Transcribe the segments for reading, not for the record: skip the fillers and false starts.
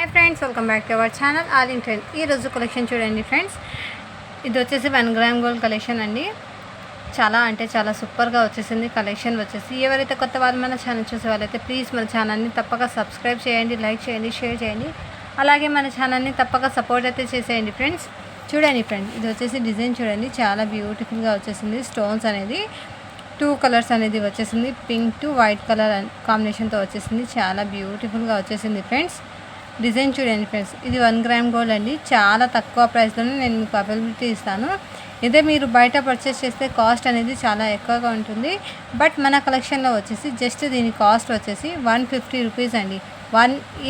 Hi friends, welcome back to our channel all in trend. ఈరోజు collection చూడండి friends. ఇది వచ్చేసి 1 గ్రామ్ గోల్డ్ కలెక్షన్ అండి. చాలా సూపర్గా వచ్చేసింది కలెక్షన్ వచ్చేసి. ఎవరైతే కొత్త వాళ్ళు మన ఛానల్ చూసే వాళ్ళైతే ప్లీజ్ మన ఛానల్ని తప్పక సబ్స్క్రైబ్ చేయండి, లైక్ చేయండి, షేర్ చేయండి. అలాగే మన ఛానల్ని తప్పక సపోర్ట్ అయితే చేసేయండి ఫ్రెండ్స్. చూడండి ఫ్రెండ్స్, ఇది వచ్చేసి డిజైన్ చూడండి, చాలా బ్యూటిఫుల్గా వచ్చేసింది. స్టోన్స్ అనేది 2 కలర్స్ అనేది వచ్చేసింది. పింక్ టు వైట్ కలర్ కాంబినేషన్తో వచ్చేసింది. చాలా బ్యూటిఫుల్గా వచ్చేసింది ఫ్రెండ్స్. డిజైన్ చూడండి ఫ్రెండ్స్, ఇది 1 గ్రామ్ గోల్డ్ అండి. చాలా తక్కువ ప్రైస్లోనే నేను మీకు అవైలబిలిటీ ఇస్తాను. ఇదే మీరు బయట పర్చేస్ చేస్తే కాస్ట్ అనేది చాలా ఎక్కువగా ఉంటుంది. బట్ మన కలెక్షన్లో వచ్చేసి జస్ట్ దీని కాస్ట్ వచ్చేసి 150 రూపీస్ అండి.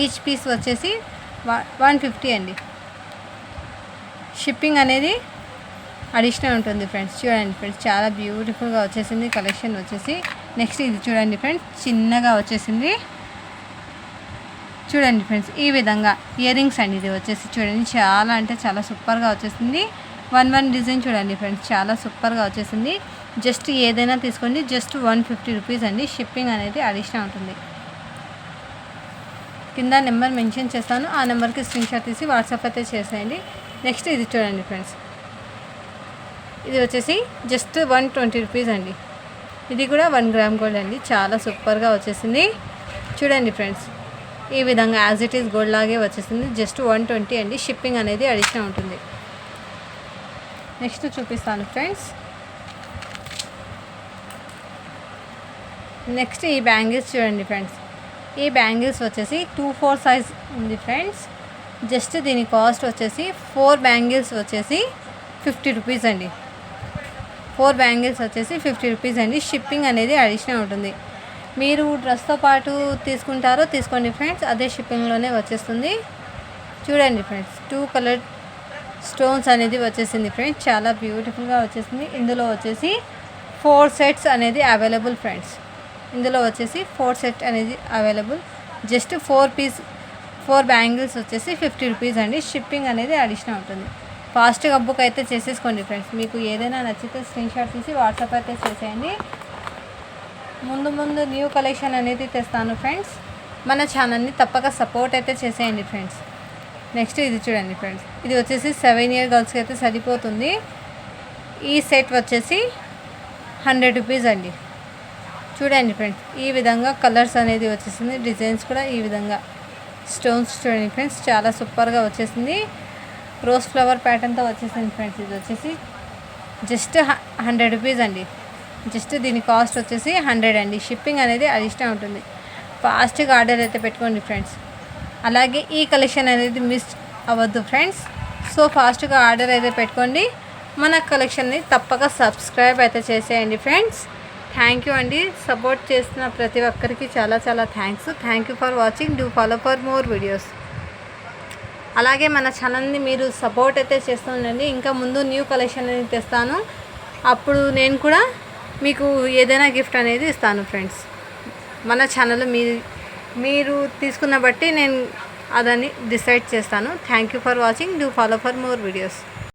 ఈచ్ పీస్ వచ్చేసి 150 అండి. షిప్పింగ్ అనేది అడిషనల్ ఉంటుంది ఫ్రెండ్స్. చూడండి ఫ్రెండ్స్, చాలా బ్యూటిఫుల్గా వచ్చేసింది కలెక్షన్ వచ్చేసి. నెక్స్ట్ ఇది చూడండి ఫ్రెండ్స్, చిన్నగా వచ్చేసింది. చూడండి ఫ్రెండ్స్, ఈ విధంగా ఇయర్ రింగ్స్ అండి. ఇది వచ్చేసి చూడండి, చాలా సూపర్గా వచ్చేసింది. 1 డిజైన్ చూడండి ఫ్రెండ్స్, చాలా సూపర్గా వచ్చేసింది. జస్ట్ ఏదైనా తీసుకోండి, జస్ట్ 150 రూపీస్ అండి. షిప్పింగ్ అనేది అడిషనల్ ఉంటుంది. కింద నెంబర్ మెన్షన్ చేస్తాను, ఆ నెంబర్కి స్క్రీన్షాట్ తీసి వాట్సాప్ అయితే చేసేయండి. నెక్స్ట్ ఇది చూడండి ఫ్రెండ్స్, ఇది వచ్చేసి జస్ట్ 120 రూపీస్ అండి. ఇది కూడా 1 గ్రామ్ గోల్డ్ అండి. చాలా సూపర్గా వచ్చేసింది. చూడండి ఫ్రెండ్స్, ఈ విధంగా యాజ్ ఇట్ ఈస్ గోల్డ్ లాగే వచ్చేసింది. జస్ట్ 120 అండి. షిప్పింగ్ అనేది అడిషనల్ ఉంటుంది. నెక్స్ట్ చూపిస్తాను ఫ్రెండ్స్. నెక్స్ట్ ఈ బ్యాంగిల్స్ చూడండి ఫ్రెండ్స్. ఈ బ్యాంగిల్స్ వచ్చేసి 2-4 సైజ్ ఉంది ఫ్రెండ్స్. జస్ట్ దీని కాస్ట్ వచ్చేసి 4 బ్యాంగిల్స్ వచ్చేసి 50 రూపీస్ అండి. 4 బ్యాంగిల్స్ వచ్చేసి 50 రూపీస్ అండి. షిప్పింగ్ అనేది అడిషనల్ ఉంటుంది. మీరు డ్రెస్తో పాటు తీసుకుంటారో తీసుకోండి ఫ్రెండ్స్, అదే షిప్పింగ్లోనే వచ్చేస్తుంది. చూడండి ఫ్రెండ్స్, 2 కలర్ స్టోన్స్ అనేది వచ్చేసింది ఫ్రెండ్స్. చాలా బ్యూటిఫుల్గా వచ్చేసింది. ఇందులో వచ్చేసి 4 సెట్స్ అనేది అవైలబుల్ ఫ్రెండ్స్. ఇందులో వచ్చేసి 4 సెట్ అనేది అవైలబుల్. జస్ట్ 4 బ్యాంగిల్స్ వచ్చేసి 50 రూపీస్ అండి. షిప్పింగ్ అనేది అడిషనల్ ఉంటుంది. ఫాస్ట్గా బుక్ అయితే చేసేసుకోండి ఫ్రెండ్స్. మీకు ఏదైనా నచ్చితే స్క్రీన్షాట్ తీసి వాట్సాప్ అయితే చేసేయండి. ముందు న్యూ కలెక్షన్ అనేది తెస్తాను ఫ్రెండ్స్. మన ఛానల్ని తప్పక సపోర్ట్ అయితే చేసేయండి ఫ్రెండ్స్. నెక్స్ట్ ఇది చూడండి ఫ్రెండ్స్, ఇది వచ్చేసి 7 ఇయర్ గర్ల్స్కి అయితే సరిపోతుంది. ఈ సెట్ వచ్చేసి 100 రూపీస్ అండి. చూడండి ఫ్రెండ్స్, ఈ విధంగా కలర్స్ అనేది వచ్చేసింది. డిజైన్స్ కూడా ఈ విధంగా స్టోన్స్ చూడండి ఫ్రెండ్స్, చాలా సూపర్గా వచ్చేసింది. రోజ్ ఫ్లవర్ ప్యాటర్న్తో వచ్చేసింది ఫ్రెండ్స్. ఇది వచ్చేసి జస్ట్ 100 రూపీస్ అండి. జస్ట్ దీని కాస్ట్ వచ్చేసి 100 అండి. షిప్పింగ్ అనేది అడిషనల్ ఉంటుంది. ఫాస్ట్గా ఆర్డర్ అయితే పెట్టుకోండి ఫ్రెండ్స్. అలాగే ఈ కలెక్షన్ అనేది మిస్ అవ్వద్దు ఫ్రెండ్స్. సో ఫాస్ట్గా ఆర్డర్ అయితే పెట్టుకోండి. మన కలెక్షన్ని తప్పక సబ్స్క్రైబ్ అయితే చేసేయండి ఫ్రెండ్స్. థ్యాంక్ యూ అండి. సపోర్ట్ చేస్తున్న ప్రతి ఒక్కరికి చాలా thanks. Thank you for watching. Do follow for more videos. అలాగే మన ఛానల్ని మీరు సపోర్ట్ అయితే చేస్తుండండి. ఇంకా ముందు న్యూ కలెక్షన్ అనేది తెస్తాను. అప్పుడు నేను కూడా మీకు ఏదైనా గిఫ్ట్ అనేది ఇస్తాను ఫ్రెండ్స్. మన ఛానల్ మీరు తీసుకున్న బట్టి నేను అదని డిసైడ్ చేస్తాను. Thank you for watching. Do follow for more videos.